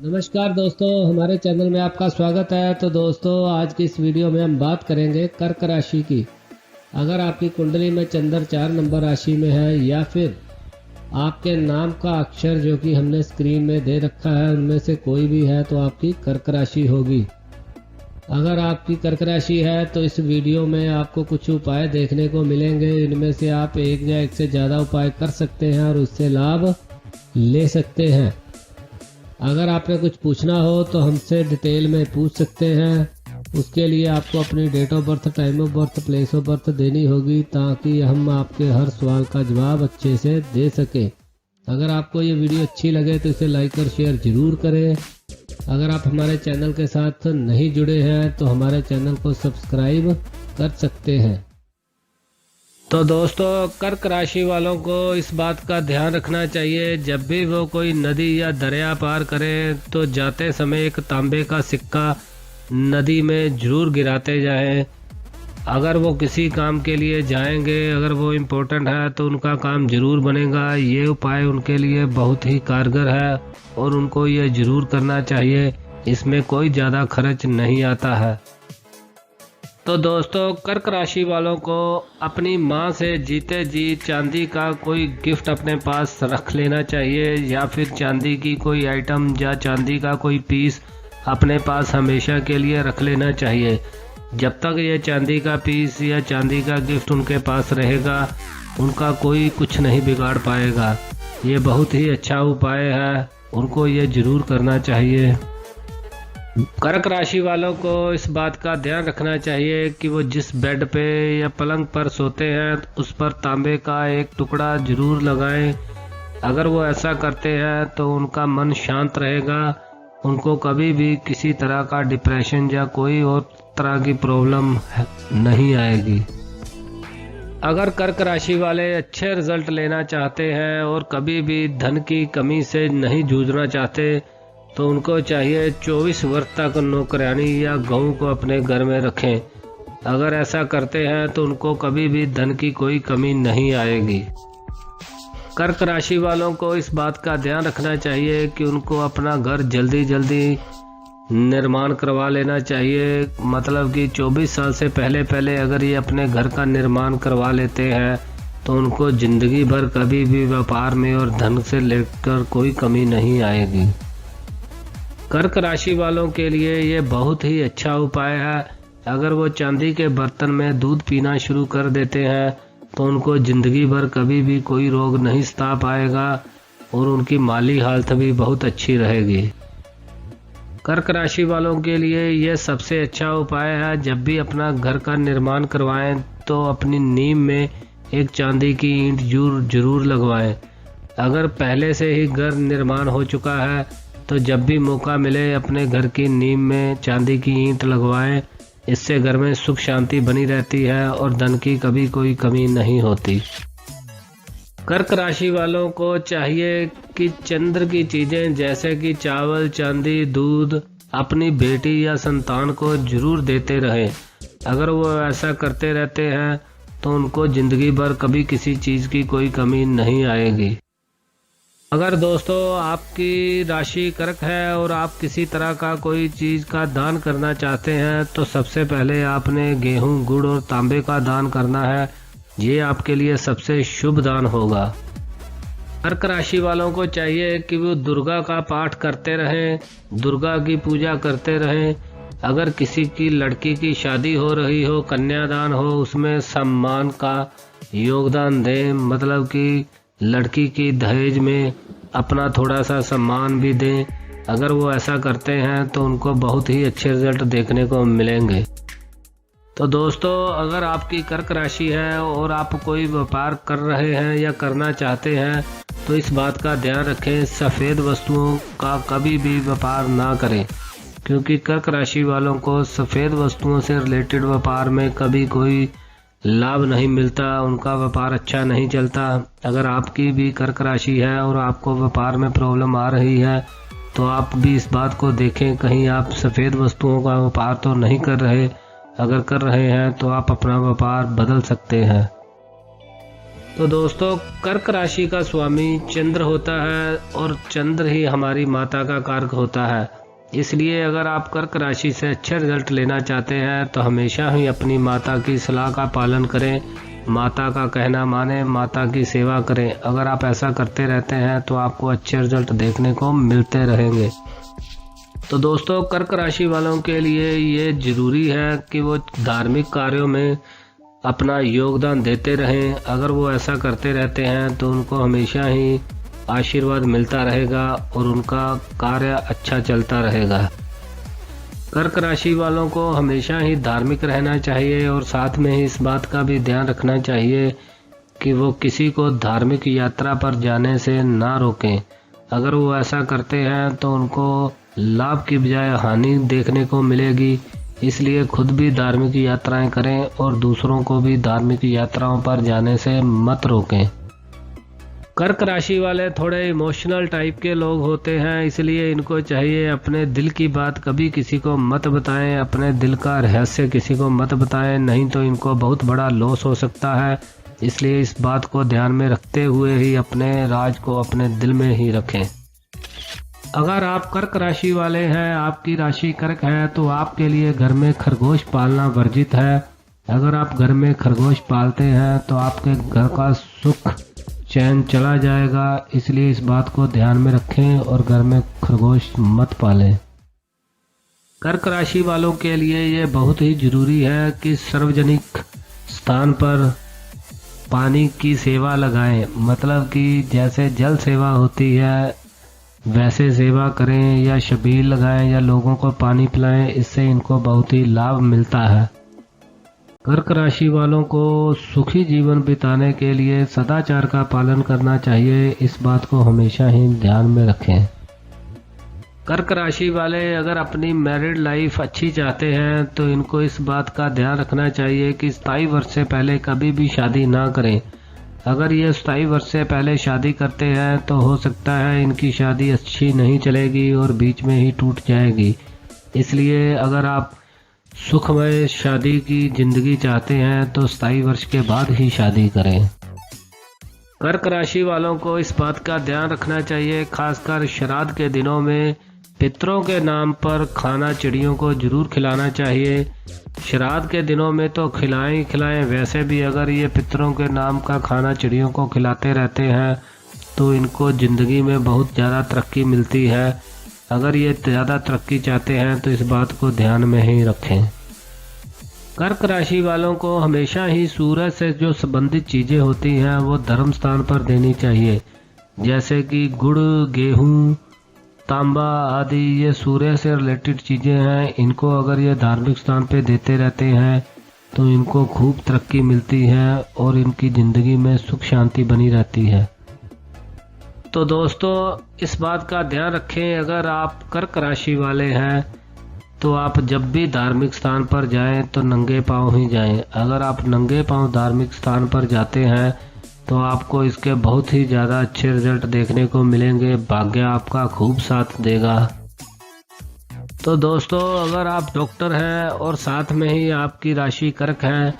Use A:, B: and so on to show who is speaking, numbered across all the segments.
A: नमस्कार दोस्तों, हमारे चैनल में आपका स्वागत है। तो दोस्तों, आज की इस वीडियो में हम बात करेंगे कर्क राशि की। अगर आपकी कुंडली में चंद्र 4 नंबर राशि में है या फिर आपके नाम का अक्षर जो कि हमने स्क्रीन में दे रखा है उनमें से कोई भी है तो आपकी कर्क राशि होगी। अगर आपकी कर्क राशि है तो इस वीडियो में आपको कुछ उपाय देखने को मिलेंगे। इनमें से आप एक या एक से ज़्यादा उपाय कर सकते हैं और उससे लाभ ले सकते हैं। अगर आपने कुछ पूछना हो तो हमसे डिटेल में पूछ सकते हैं। उसके लिए आपको अपनी date of birth, time of birth, place of birth देनी होगी ताकि हम आपके हर सवाल का जवाब अच्छे से दे सकें। अगर आपको ये वीडियो अच्छी लगे तो इसे लाइक और शेयर ज़रूर करें। अगर आप हमारे चैनल के साथ नहीं जुड़े हैं तो हमारे चैनल को सब्सक्राइब कर सकते हैं। तो दोस्तों, कर्क राशि वालों को इस बात का ध्यान रखना चाहिए, जब भी वो कोई नदी या दरिया पार करें तो जाते समय एक तांबे का सिक्का नदी में जरूर गिराते जाएं। अगर वो किसी काम के लिए जाएंगे, अगर वो इम्पोर्टेंट है तो उनका काम जरूर बनेगा। ये उपाय उनके लिए बहुत ही कारगर है और उनको ये जरूर करना चाहिए। इसमें कोई ज़्यादा खर्च नहीं आता है। तो दोस्तों, कर्क राशि वालों को अपनी माँ से जीते जी चांदी का कोई गिफ्ट अपने पास रख लेना चाहिए या फिर चांदी की कोई आइटम या चांदी का कोई पीस अपने पास हमेशा के लिए रख लेना चाहिए। जब तक ये चांदी का पीस या चांदी का गिफ्ट उनके पास रहेगा, उनका कोई कुछ नहीं बिगाड़ पाएगा। ये बहुत ही अच्छा उपाय है, उनको ये ज़रूर करना चाहिए। कर्क राशि वालों को इस बात का ध्यान रखना चाहिए कि वो जिस बेड पे या पलंग पर सोते हैं उस पर तांबे का एक टुकड़ा जरूर लगाएं। अगर वो ऐसा करते हैं तो उनका मन शांत रहेगा। उनको कभी भी किसी तरह का डिप्रेशन या कोई और तरह की प्रॉब्लम नहीं आएगी। अगर कर्क राशि वाले अच्छे रिजल्ट लेना चाहते हैं और कभी भी धन की कमी से नहीं जूझना चाहते तो उनको चाहिए 24 वर्ष तक नौकरानी या गऊ को अपने घर में रखें। अगर ऐसा करते हैं तो उनको कभी भी धन की कोई कमी नहीं आएगी। कर्क राशि वालों को इस बात का ध्यान रखना चाहिए कि उनको अपना घर जल्दी जल्दी निर्माण करवा लेना चाहिए। मतलब कि 24 साल से पहले अगर ये अपने घर का निर्माण करवा लेते हैं तो उनको ज़िंदगी भर कभी भी व्यापार में और धन से लेकर कोई कमी नहीं आएगी। कर्क राशि वालों के लिए ये बहुत ही अच्छा उपाय है। अगर वो चांदी के बर्तन में दूध पीना शुरू कर देते हैं तो उनको ज़िंदगी भर कभी भी कोई रोग नहीं सता पाएगा और उनकी माली हालत भी बहुत अच्छी रहेगी। कर्क राशि वालों के लिए ये सबसे अच्छा उपाय है। जब भी अपना घर का निर्माण करवाएं तो अपनी नींव में एक चांदी की ईंट जरूर लगवाएं। अगर पहले से ही घर निर्माण हो चुका है तो जब भी मौका मिले अपने घर की नींव में चांदी की ईंट लगवाएं। इससे घर में सुख शांति बनी रहती है और धन की कभी कोई कमी नहीं होती। कर्क राशि वालों को चाहिए कि चंद्र की चीज़ें जैसे कि चावल, चांदी, दूध अपनी बेटी या संतान को जरूर देते रहें। अगर वो ऐसा करते रहते हैं तो उनको ज़िंदगी भर कभी किसी चीज़ की कोई कमी नहीं आएगी। अगर दोस्तों आपकी राशि कर्क है और आप किसी तरह का कोई चीज़ का दान करना चाहते हैं तो सबसे पहले आपने गेहूं, गुड़ और तांबे का दान करना है। ये आपके लिए सबसे शुभ दान होगा। कर्क राशि वालों को चाहिए कि वो दुर्गा का पाठ करते रहें, दुर्गा की पूजा करते रहें। अगर किसी की लड़की की शादी हो रही हो, कन्यादान हो, उसमें सम्मान का योगदान दें। मतलब कि लड़की की दहेज में अपना थोड़ा सा सम्मान भी दें। अगर वो ऐसा करते हैं तो उनको बहुत ही अच्छे रिजल्ट देखने को मिलेंगे। तो दोस्तों, अगर आपकी कर्क राशि है और आप कोई व्यापार कर रहे हैं या करना चाहते हैं तो इस बात का ध्यान रखें, सफ़ेद वस्तुओं का कभी भी व्यापार ना करें, क्योंकि कर्क राशि वालों को सफ़ेद वस्तुओं से रिलेटेड व्यापार में कभी कोई लाभ नहीं मिलता, उनका व्यापार अच्छा नहीं चलता। अगर आपकी भी कर्क राशि है और आपको व्यापार में प्रॉब्लम आ रही है तो आप भी इस बात को देखें, कहीं आप सफ़ेद वस्तुओं का व्यापार तो नहीं कर रहे। अगर कर रहे हैं तो आप अपना व्यापार बदल सकते हैं। तो दोस्तों, कर्क राशि का स्वामी चंद्र होता है और चंद्र ही हमारी माता का कारक होता है। इसलिए अगर आप कर्क राशि से अच्छे रिजल्ट लेना चाहते हैं तो हमेशा ही अपनी माता की सलाह का पालन करें, माता का कहना माने, माता की सेवा करें। अगर आप ऐसा करते रहते हैं तो आपको अच्छे रिजल्ट देखने को मिलते रहेंगे। तो दोस्तों, कर्क राशि वालों के लिए ये ज़रूरी है कि वो धार्मिक कार्यों में अपना योगदान देते रहें। अगर वो ऐसा करते रहते हैं तो उनको हमेशा ही आशीर्वाद मिलता रहेगा और उनका कार्य अच्छा चलता रहेगा। कर्क राशि वालों को हमेशा ही धार्मिक रहना चाहिए और साथ में ही इस बात का भी ध्यान रखना चाहिए कि वो किसी को धार्मिक यात्रा पर जाने से ना रोकें। अगर वो ऐसा करते हैं तो उनको लाभ की बजाय हानि देखने को मिलेगी। इसलिए खुद भी धार्मिक यात्राएं करें और दूसरों को भी धार्मिक यात्राओं पर जाने से मत रोकें। कर्क राशि वाले थोड़े इमोशनल टाइप के लोग होते हैं, इसलिए इनको चाहिए अपने दिल की बात कभी किसी को मत बताएं, अपने दिल का रहस्य किसी को मत बताएं, नहीं तो इनको बहुत बड़ा लॉस हो सकता है। इसलिए इस बात को ध्यान में रखते हुए ही अपने राज को अपने दिल में ही रखें। अगर आप कर्क राशि वाले हैं, आपकी राशि कर्क है, तो आपके लिए घर में खरगोश पालना वर्जित है। अगर आप घर में खरगोश पालते हैं तो आपके घर का सुख चैन चला जाएगा। इसलिए इस बात को ध्यान में रखें और घर में खरगोश मत पालें। कर्क राशि वालों के लिए ये बहुत ही जरूरी है कि सार्वजनिक स्थान पर पानी की सेवा लगाएं। मतलब कि जैसे जल सेवा होती है वैसे सेवा करें, या शबील लगाएं या लोगों को पानी पिलाएं। इससे इनको बहुत ही लाभ मिलता है। कर्क राशि वालों को सुखी जीवन बिताने के लिए सदाचार का पालन करना चाहिए। इस बात को हमेशा ही ध्यान में रखें। कर्क राशि वाले अगर अपनी मैरिड लाइफ अच्छी चाहते हैं तो इनको इस बात का ध्यान रखना चाहिए कि 27 वर्ष से पहले कभी भी शादी ना करें। अगर ये 27 वर्ष से पहले शादी करते हैं तो हो सकता है इनकी शादी अच्छी नहीं चलेगी और बीच में ही टूट जाएगी। इसलिए अगर आप सुखमय शादी की जिंदगी चाहते हैं तो 27 वर्ष के बाद ही शादी करें। कर्क राशि वालों को इस बात का ध्यान रखना चाहिए, खासकर श्राद्ध के दिनों में पितरों के नाम पर खाना चिड़ियों को जरूर खिलाना चाहिए। श्राद्ध के दिनों में तो खिलाएं ही खिलाएं, वैसे भी अगर ये पितरों के नाम का खाना चिड़ियों को खिलाते रहते हैं तो इनको ज़िंदगी में बहुत ज़्यादा तरक्की मिलती है। अगर ये ज़्यादा तरक्की चाहते हैं तो इस बात को ध्यान में ही रखें। कर्क राशि वालों को हमेशा ही सूरज से जो संबंधित चीज़ें होती हैं वो धर्म स्थान पर देनी चाहिए। जैसे कि गुड़, गेहूँ, तांबा आदि ये सूर्य से रिलेटेड चीज़ें हैं। इनको अगर ये धार्मिक स्थान पे देते रहते हैं तो इनको खूब तरक्की मिलती है और इनकी ज़िंदगी में सुख शांति बनी रहती है। तो दोस्तों, इस बात का ध्यान रखें, अगर आप कर्क राशि वाले हैं तो आप जब भी धार्मिक स्थान पर जाएं तो नंगे पांव ही जाएं। अगर आप नंगे पांव धार्मिक स्थान पर जाते हैं तो आपको इसके बहुत ही ज़्यादा अच्छे रिजल्ट देखने को मिलेंगे। भाग्य आपका खूब साथ देगा। तो दोस्तों, अगर आप डॉक्टर हैं और साथ में ही आपकी राशि कर्क है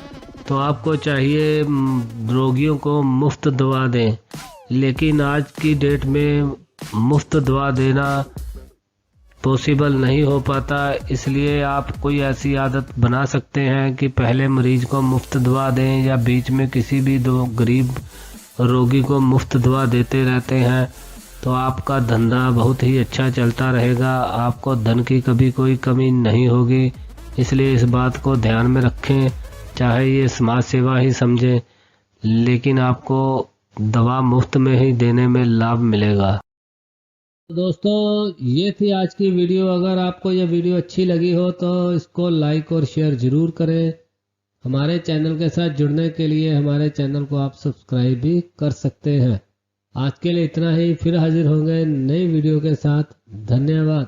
A: तो आपको चाहिए रोगियों को मुफ्त दवा दें। लेकिन आज की डेट में मुफ्त दवा देना पॉसिबल नहीं हो पाता। इसलिए आप कोई ऐसी आदत बना सकते हैं कि पहले मरीज को मुफ्त दवा दें या बीच में किसी भी दो गरीब रोगी को मुफ्त दवा देते रहते हैं तो आपका धंधा बहुत ही अच्छा चलता रहेगा। आपको धन की कभी कोई कमी नहीं होगी। इसलिए इस बात को ध्यान में रखें, चाहे ये समाज सेवा ही समझें, लेकिन आपको दवा मुफ्त में ही देने में लाभ मिलेगा। दोस्तों, ये थी आज की वीडियो। अगर आपको यह वीडियो अच्छी लगी हो तो इसको लाइक और शेयर ज़रूर करें। हमारे चैनल के साथ जुड़ने के लिए हमारे चैनल को आप सब्सक्राइब भी कर सकते हैं। आज के लिए इतना ही, फिर हाजिर होंगे नई वीडियो के साथ। धन्यवाद।